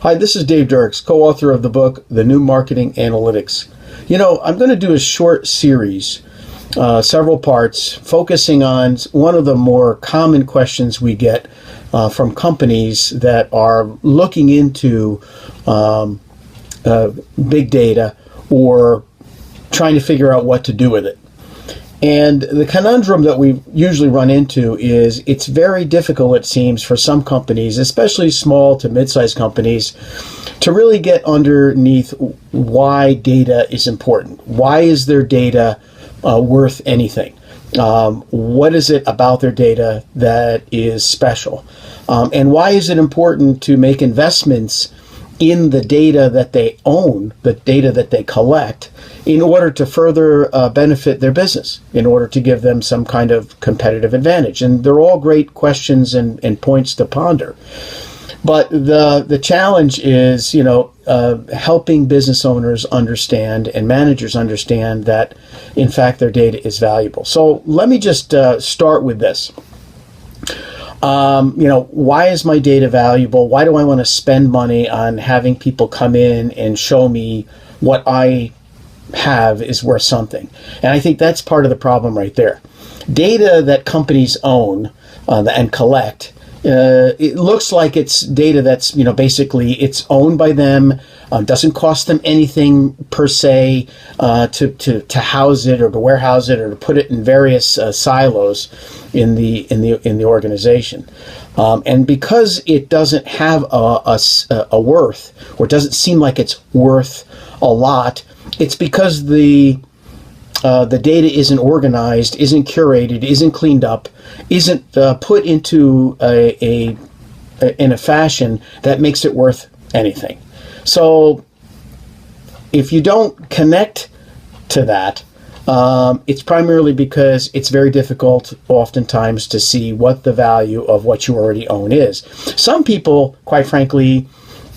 Hi, this is Dave Dirks, co-author of the book, The New Marketing Analytics. I'm going to do a short series, several parts, focusing on one of the more common questions we get from companies that are looking into big data or trying to figure out what to do with it. And the conundrum that we usually run into is it's very difficult, it seems, for some companies, especially small to mid-sized companies, to really get underneath why data is important. Why is their data worth anything? What is it about their data that is special? And why is it important to make investments in the data that they own, the data that they collect, in order to further benefit their business, in order to give them some kind of competitive advantage? And they're all great questions and points to ponder. But the challenge is, helping business owners understand and managers understand that, in fact, their data is valuable. So let me just start with this. Why is my data valuable? Why do I want to spend money on having people come in and show me what I have is worth something? And I think that's part of the problem right there. Data that companies own and collect, it looks like it's data that's, basically it's owned by them, doesn't cost them anything per se to house it or to warehouse it or to put it in various silos in the organization. And because it doesn't have a worth, or doesn't seem like it's worth a lot, it's because the data isn't organized, isn't curated, isn't cleaned up, isn't put into in a fashion that makes it worth anything. So if you don't connect to that, it's primarily because it's very difficult oftentimes to see what the value of what you already own is. Some people, quite frankly,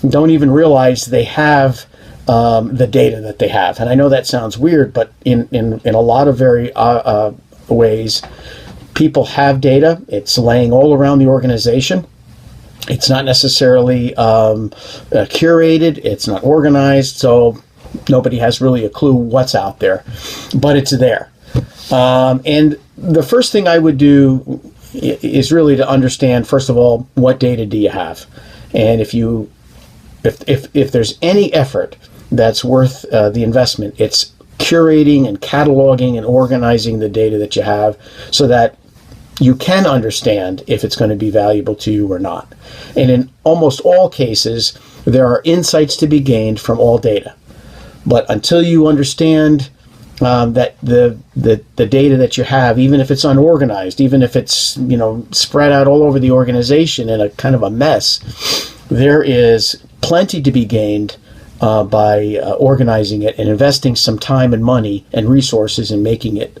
don't even realize they have the data that they have. And I know that sounds weird, but in a lot of very ways, people have data. It's laying all around the organization. It's not necessarily curated. It's not organized. So nobody has really a clue what's out there, but it's there. And the first thing I would do is really to understand, first of all, what data do you have? And if there's any effort that's worth the investment, it's curating and cataloging and organizing the data that you have so that you can understand if it's going to be valuable to you or not. And in almost all cases, there are insights to be gained from all data. But until you understand that the data that you have, even if it's unorganized, even if it's spread out all over the organization in a kind of a mess, there is plenty to be gained by organizing it and investing some time and money and resources in making it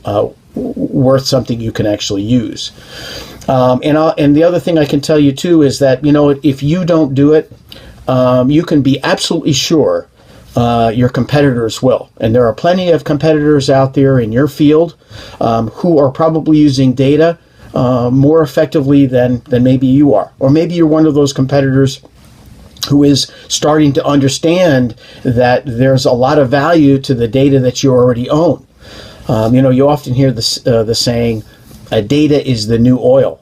worth something you can actually use. And the other thing I can tell you too is that if you don't do it, you can be absolutely sure your competitors will. And there are plenty of competitors out there in your field who are probably using data more effectively than maybe you are. Or maybe you're one of those competitors who is starting to understand that there's a lot of value to the data that you already own. You often hear the saying, data is the new oil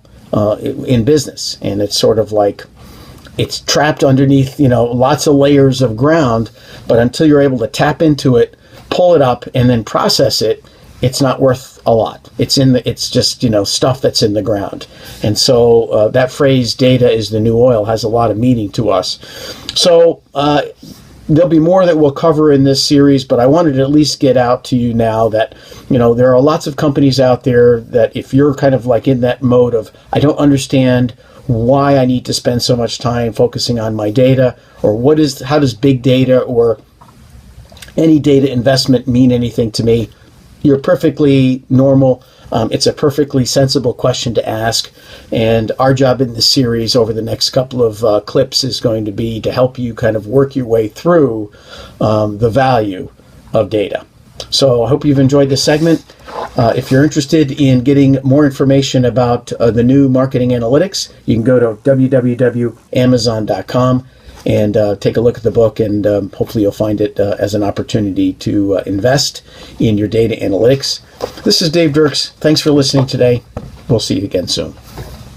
in business. And it's sort of like it's trapped underneath, lots of layers of ground, but until you're able to tap into it, pull it up, and then process it, it's not worth a lot. It's just stuff that's in the ground. And so that phrase, data is the new oil, has a lot of meaning to us. So there'll be more that we'll cover in this series, but I wanted to at least get out to you now that, there are lots of companies out there that if you're kind of like in that mode of, I don't understand why I need to spend so much time focusing on my data, or how does big data or any data investment mean anything to me? You're perfectly normal. It's a perfectly sensible question to ask. And our job in this series over the next couple of clips is going to be to help you kind of work your way through the value of data. So I hope you've enjoyed this segment. If you're interested in getting more information about the new marketing analytics, you can go to www.amazon.com and take a look at the book, and hopefully you'll find it as an opportunity to invest in your data analytics. This is Dave Dirks. Thanks for listening today. We'll see you again soon.